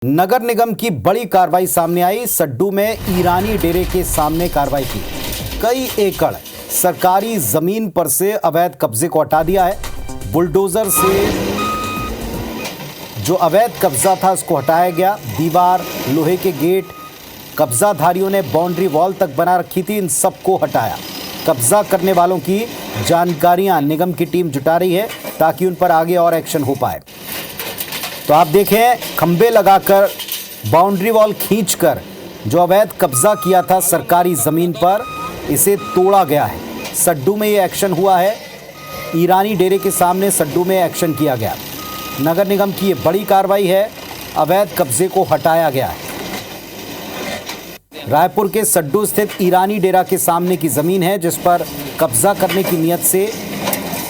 नगर निगम की बड़ी कार्रवाई सामने आई। सड्डू में ईरानी डेरे के सामने कार्रवाई की। कई एकड़ सरकारी जमीन पर से अवैध कब्जे को हटा दिया है। बुलडोजर से जो अवैध कब्जा था उसको हटाया गया। दीवार, लोहे के गेट, कब्जाधारियों ने बाउंड्री वॉल तक बना रखी थी, इन सबको हटाया। कब्जा करने वालों की जानकारियां निगम की टीम जुटा रही है ताकि उन पर आगे और एक्शन हो पाए। तो आप देखें, खंबे लगाकर बाउंड्री वॉल खींचकर जो अवैध कब्जा किया था सरकारी जमीन पर, इसे तोड़ा गया है। सड्डू में ये एक्शन हुआ है। ईरानी डेरे के सामने सड्डू में एक्शन किया गया। नगर निगम की ये बड़ी कार्रवाई है। अवैध कब्जे को हटाया गया है। रायपुर के सड्डू स्थित ईरानी डेरा के सामने की जमीन है जिस पर कब्जा करने की नियत से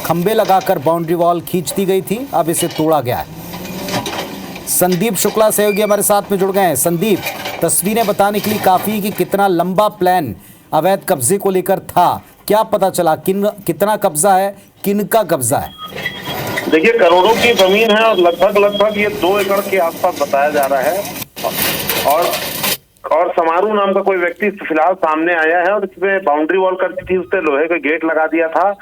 खंबे लगाकर बाउंड्री वॉल खींच दी गई थी। अब इसे तोड़ा गया है। संदीप शुक्ला सहयोगी हमारे साथ में जुड़ गए हैं। संदीप, तस्वीरें बताने के लिए काफी कि कितना लंबा प्लान अवैध कब्जे को लेकर था, क्या पता चला? कितना कब्जा है, किन का कब्जा है? देखिए, करोड़ों की जमीन है और लगभग ये 2 एकड़ के आसपास बताया जा रहा है। और समारू नाम का कोई व्यक्ति फिलहाल सामने आया है और इसमें बाउंड्री वॉल कर दी थी, उससे लोहे का गेट लगा दिया था।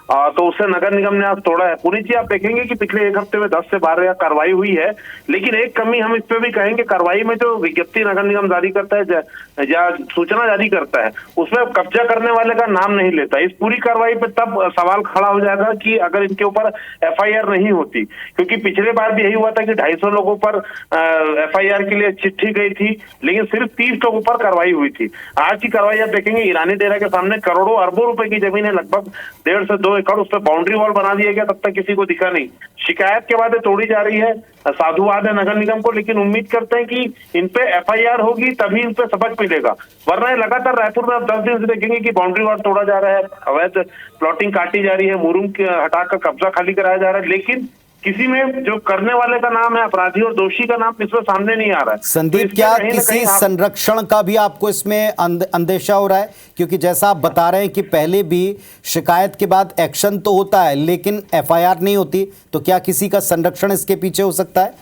तो उसे नगर निगम ने आज तोड़ा है। पूरी चीज आप देखेंगे कि पिछले एक हफ्ते में 10 से 12 कार्रवाई हुई है, लेकिन एक कमी हम इस पे भी कहेंगे, कार्रवाई में जो विज्ञप्ति नगर निगम जारी करता है या सूचना जारी करता है, उसमें कब्जा करने वाले का नाम नहीं लेता। इस पूरी कार्रवाई पे तब सवाल खड़ा हो जाएगा कि अगर इनके ऊपर FIR नहीं होती, क्योंकि पिछले बार भी यही हुआ था कि 250 लोगों पर FIR के लिए चिट्ठी गई थी, लेकिन सिर्फ 30 लोगों पर कार्रवाई हुई थी। आज की कार्रवाई आप देखेंगे, ईरानी डेरा के सामने करोड़ों अरबों रुपए की जमीन है, लगभग 1.5 से 2 एकड़, उस पर बाउंड्री वॉल बना दिया गया। तब तक किसी को दिखा नहीं। शिकायत के बाद तोड़ी जा रही है। साधुवाद है नगर निगम को, लेकिन उम्मीद करते हैं कि इन पे FIR होगी तभी इन पे सबक मिलेगा। वरना लगातार रायपुर में आप 10 दिन से देखेंगे कि बाउंड्री वॉल तोड़ा जा रहा है, अवैध प्लॉटिंग काटी जा रही है, मुरुम हटाकर कब्जा खाली कराया जा रहा है, लेकिन किसी में जो करने वाले का नाम है, अपराधी और दोषी का नाम इसमें सामने नहीं आ रहा है। संदीप, तो क्या किसी संरक्षण का भी आपको इसमें अंदेशा हो रहा है? क्योंकि जैसा आप बता रहे हैं कि पहले भी शिकायत के बाद एक्शन तो होता है लेकिन FIR नहीं होती, तो क्या किसी का संरक्षण इसके पीछे हो सकता है?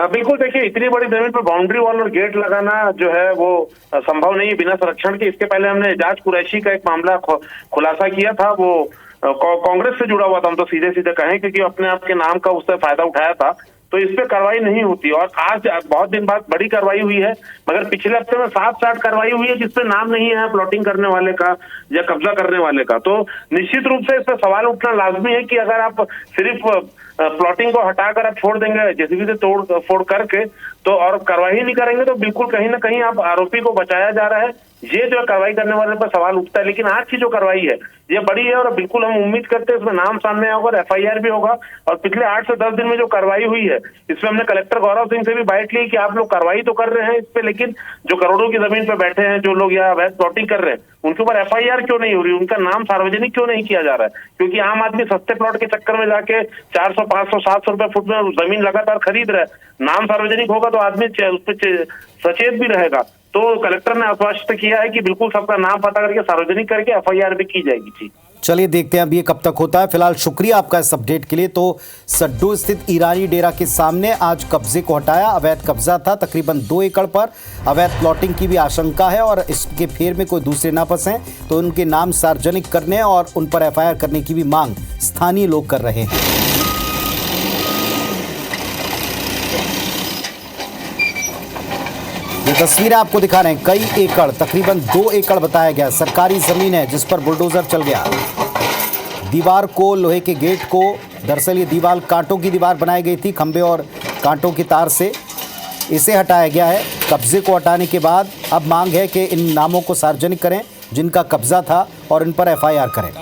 बिल्कुल। देखिए, इतनी बड़ी जमीन पर बाउंड्री वॉल और गेट लगाना जो है वो संभव नहीं है बिना संरक्षण के। इसके पहले हमने एजाज कुरैशी का एक मामला खुलासा किया था। वो कांग्रेस से जुड़ा हुआ था, हम तो सीधे सीधे कहें, क्योंकि अपने आप के नाम का उससे फायदा उठाया था। तो इस पे कार्रवाई नहीं होती और आज बहुत दिन बाद बड़ी कार्रवाई हुई है, मगर पिछले हफ्ते में 7-8 कार्रवाई हुई है जिसपे नाम नहीं है प्लॉटिंग करने वाले का या कब्जा करने वाले का। तो निश्चित रूप से इस पर सवाल उठना लाजमी है कि अगर आप सिर्फ प्लॉटिंग को हटाकर आप छोड़ देंगे जेसीबी से तोड़ फोड़ करके, तो और कार्रवाई नहीं करेंगे, तो बिल्कुल कहीं ना कहीं आप आरोपी को बचाया जा रहा है। ये जो कार्रवाई करने वाले पर सवाल उठता है। लेकिन आज की जो कार्रवाई है ये बड़ी है और बिल्कुल हम उम्मीद करते हैं इसमें नाम सामने आएगा, FIR भी होगा। और पिछले 8 से 10 दिन में जो कार्रवाई हुई है, इसमें हमने कलेक्टर गौरव सिंह से भी बाइट ली कि आप लोग कार्रवाई तो कर रहे हैं इस पे, लेकिन जो करोड़ों की जमीन पे बैठे हैं, जो लोग यहाँ अवैध प्लॉटिंग कर रहे हैं, उनके ऊपर FIR क्यों नहीं हो रही, उनका नाम सार्वजनिक क्यों नहीं किया जा रहा है? क्योंकि आम आदमी सस्ते प्लॉट के चक्कर में जाके 400, 500, 700 रुपए फुट में जमीन लगातार खरीद रहा है। नाम सार्वजनिक होगा तो आदमी उस पर सचेत भी रहेगा। तो कलेक्टर ने आश्वस्त किया है कि बिल्कुल सबका नाम पता करके सार्वजनिक करके FIR भी की जाएगी। जी, चलिए देखते हैं अब ये कब तक होता है। फिलहाल शुक्रिया आपका इस अपडेट के लिए। तो सड्डू स्थित ईरानी डेरा के सामने आज कब्जे को हटाया। अवैध कब्जा था तकरीबन 2 एकड़ पर। अवैध प्लॉटिंग की भी आशंका है और इसके फेर में कोई दूसरे ना फंसे तो उनके नाम सार्वजनिक करने और उन पर FIR करने की भी मांग स्थानीय लोग कर रहे हैं। ये तस्वीरें आपको दिखा रहे हैं। कई एकड़, तकरीबन 2 एकड़ बताया गया सरकारी जमीन है जिस पर बुलडोजर चल गया। दीवार को, लोहे के गेट को, दरअसल ये दीवार कांटों की दीवार बनाई गई थी, खंबे और कांटों की तार से। इसे हटाया गया है। कब्जे को हटाने के बाद अब मांग है कि इन नामों को सार्वजनिक करें जिनका कब्जा था और इन पर FIR करें।